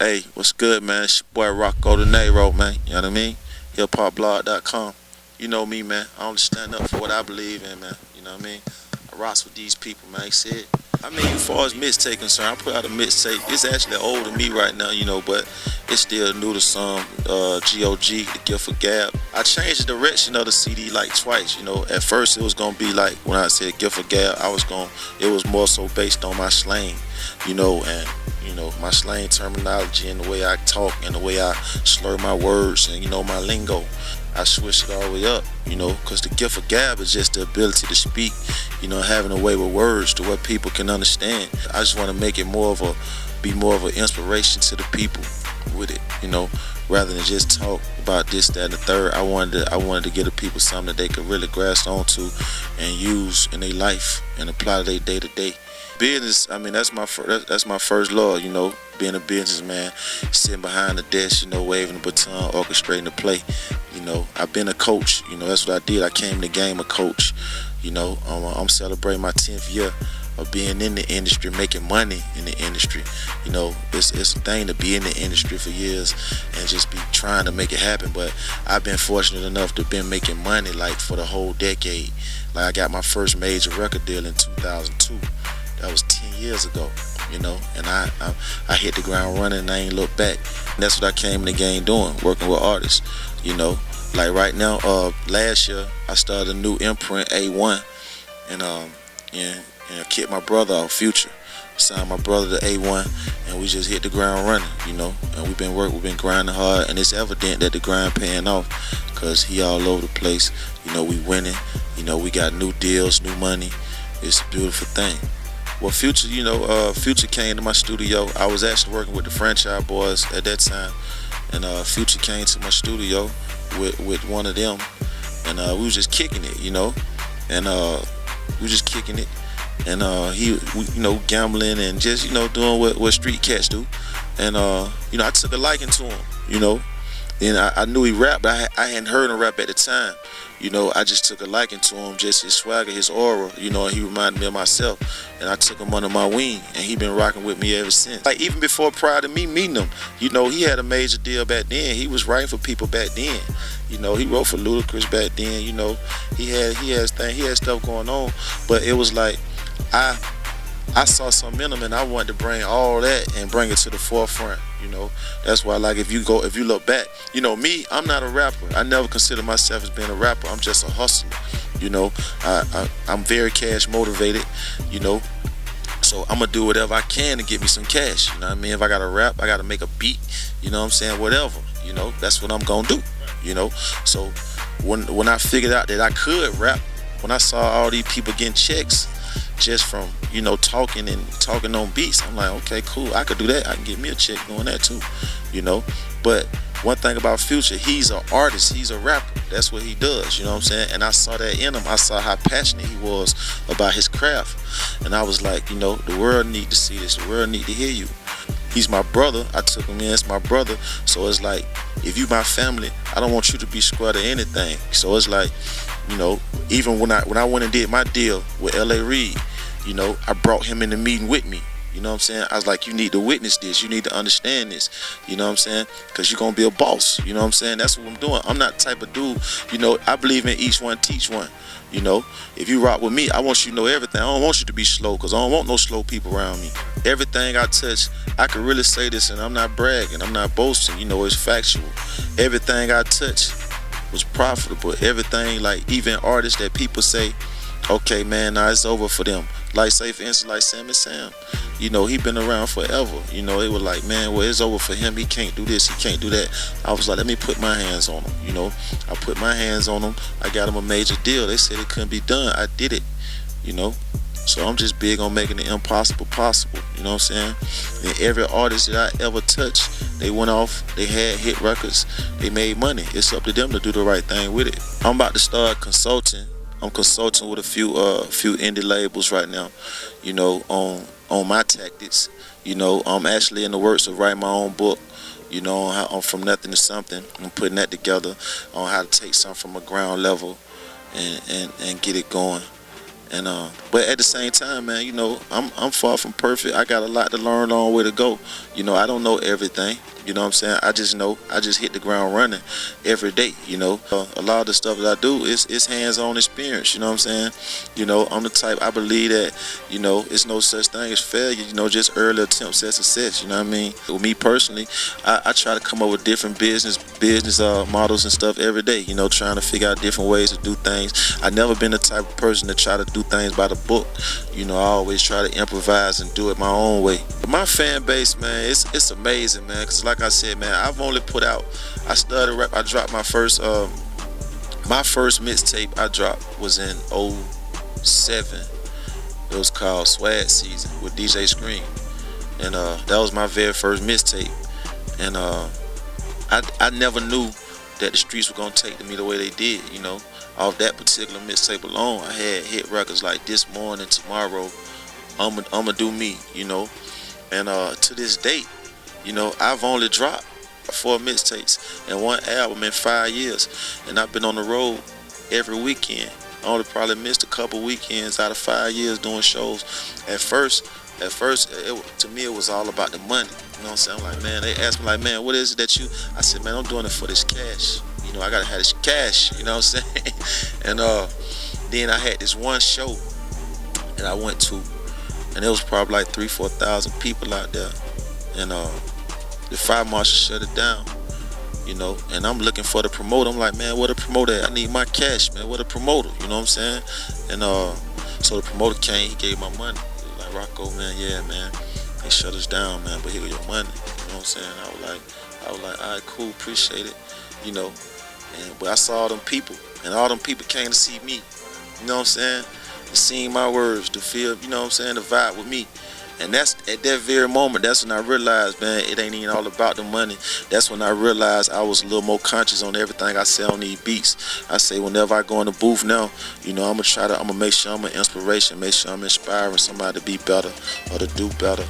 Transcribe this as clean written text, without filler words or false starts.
Hey, what's good, man? It's your boy Rocko the Nero, man. You know what I mean? HipHopBlog.com. You know me, man. I only stand up for what I believe in, man. You know what I mean? I rocks with these people, man. They said. I mean, as far as mixtape concerned, I put out a mixtape. It's actually old to me right now, but it's still new to some. GOG, The Gift of Gab. I changed the direction of the CD like twice, At first, it was gonna be like when I said Gift of Gab, it was more so based on my slang, and my slang terminology and the way I talk and the way I slur my words and my lingo. I switched it all the way up, because the gift of gab is just the ability to speak, having a way with words to what people can understand. I just want to make it be more of an inspiration to the people with it, rather than just talk about this, that, and the third. I wanted to give the people something that they could really grasp onto and use in their life and apply to their day to day. Business, I mean, that's my first love, being a businessman, sitting behind the desk, waving the baton, orchestrating the play. I've been a coach, that's what I did. I came in the game a coach, I'm celebrating my 10th year of being in the industry, making money in the industry. It's a thing to be in the industry for years and just be trying to make it happen. But I've been fortunate enough to been making money like for the whole decade. Like I got my first major record deal in 2002. That was 10 years ago, and I hit the ground running and I ain't looked back. And that's what I came in the game doing, working with artists, Like right now, last year I started a new imprint, A1, and I kicked my brother off, Future. Signed my brother to A1, and we just hit the ground running, And we've been grinding hard, and it's evident that the grind paying off, cause he all over the place. We winning. We got new deals, new money. It's a beautiful thing. Well, Future, Future came to my studio. I was actually working with the Franchise Boys at that time, and Future came to my studio with one of them, and we was just kicking it, and we was just kicking it, and gambling and just doing what street cats do, and I took a liking to him, and I knew he rapped, but I hadn't heard him rap at the time. I just took a liking to him, just his swagger, his aura, and he reminded me of myself. And I took him under my wing, and he been rocking with me ever since. Like even before, prior to me meeting him, he had a major deal back then. He was writing for people back then. He wrote for Ludacris back then. He had stuff going on, but it was like I saw something in him, and I wanted to bring all that and bring it to the forefront. That's why, like, if you look back, me, I'm not a rapper. I never consider myself as being a rapper. I'm just a hustler. I'm very cash motivated. So I'm gonna do whatever I can to get me some cash. You know what I mean? If I gotta rap, I gotta make a beat. Whatever. That's what I'm gonna do. So when I figured out that I could rap, when I saw all these people getting checks just from talking on beats, I'm like, okay, cool, I could do that. I can get me a check doing that too, But one thing about Future, he's an artist, he's a rapper. That's what he does, And I saw that in him. I saw how passionate he was about his craft, and I was like, the world need to see this. The world need to hear you. He's my brother. I took him in as my brother. So it's like, if you my family, I don't want you to be square to anything. So it's like, even when I went and did my deal with L.A. Reid, I brought him in the meeting with me. I was like, you need to witness this. You need to understand this. Because you're going to be a boss. That's what I'm doing. I'm not the type of dude, I believe in each one, teach one. If you rock with me, I want you to know everything. I don't want you to be slow, because I don't want no slow people around me. Everything I touch, I can really say this, and I'm not bragging. I'm not boasting. It's factual. Everything I touch was profitable. Everything, like even artists that people say, okay, man, now it's over for them. Like, say, for instance, like Sam and Sam. He been around forever. It was like, man, well, it's over for him. He can't do this. He can't do that. I was like, let me put my hands on him. I put my hands on him. I got him a major deal. They said it couldn't be done. I did it. So I'm just big on making the impossible possible. And every artist that I ever touched, they went off. They had hit records. They made money. It's up to them to do the right thing with it. I'm about to start consulting. I'm consulting with a few indie labels right now, on my tactics. I'm actually in the works of writing my own book, on how I'm from nothing to something. I'm putting that together on how to take something from a ground level and get it going. And but at the same time, man, you know, I'm far from perfect. I got a lot to learn, a long way to go. You know, I don't know everything. You know what I'm saying? I just hit the ground running every day. You know, a lot of the stuff that I do is hands-on experience. You know what I'm saying? You know, I'm the type, I believe that, you know, it's no such thing as failure. You know, just early attempts at success. You know what I mean? With me personally, I try to come up with different business models and stuff every day. You know, trying to figure out different ways to do things. I never been the type of person to try to do things by the book. You know, I always try to improvise and do it my own way. But my fan base, man, it's amazing, man. Cause like I said, man, I've only put out. I started rap. I dropped my first mixtape. I dropped was in '07. It was called Swag Season with DJ Scream, and that was my very first mixtape. And I never knew that the streets were gonna take me the way they did. You know, off that particular mixtape alone, I had hit records like This Morning, Tomorrow, I'ma Do Me, you know. And to this date, you know, I've only dropped 4 mixtapes and 1 album in 5 years, and I've been on the road every weekend. I only probably missed a couple weekends out of 5 years doing shows. At first, to me, it was all about the money. You know what I'm saying? I'm like, man, they asked me like, man, what is it that you? I said, man, I'm doing it for this cash. You know, I gotta have this cash. You know what I'm saying? And then I had this one show that I went to, and it was probably like 3,000-4,000 people out there. And the fire marshal shut it down. You know, and I'm looking for the promoter. I'm like, man, where the promoter at? I need my cash, man. Where the promoter? You know what I'm saying? And so the promoter came. He gave my money. He was like, Rocko, man, yeah, man. They shut us down, man, but here your money. You know what I'm saying? I was like, all right, cool, appreciate it. You know, but I saw them people, and all them people came to see me. You know what I'm saying? To sing my words, to feel, you know what I'm saying, to vibe with me. And that's at that very moment, that's when I realized, man, it ain't even all about the money. That's when I realized I was a little more conscious on everything I say on these beats. I say whenever I go in the booth now, you know, I'm gonna make sure I'm an inspiration, make sure I'm inspiring somebody to be better or to do better.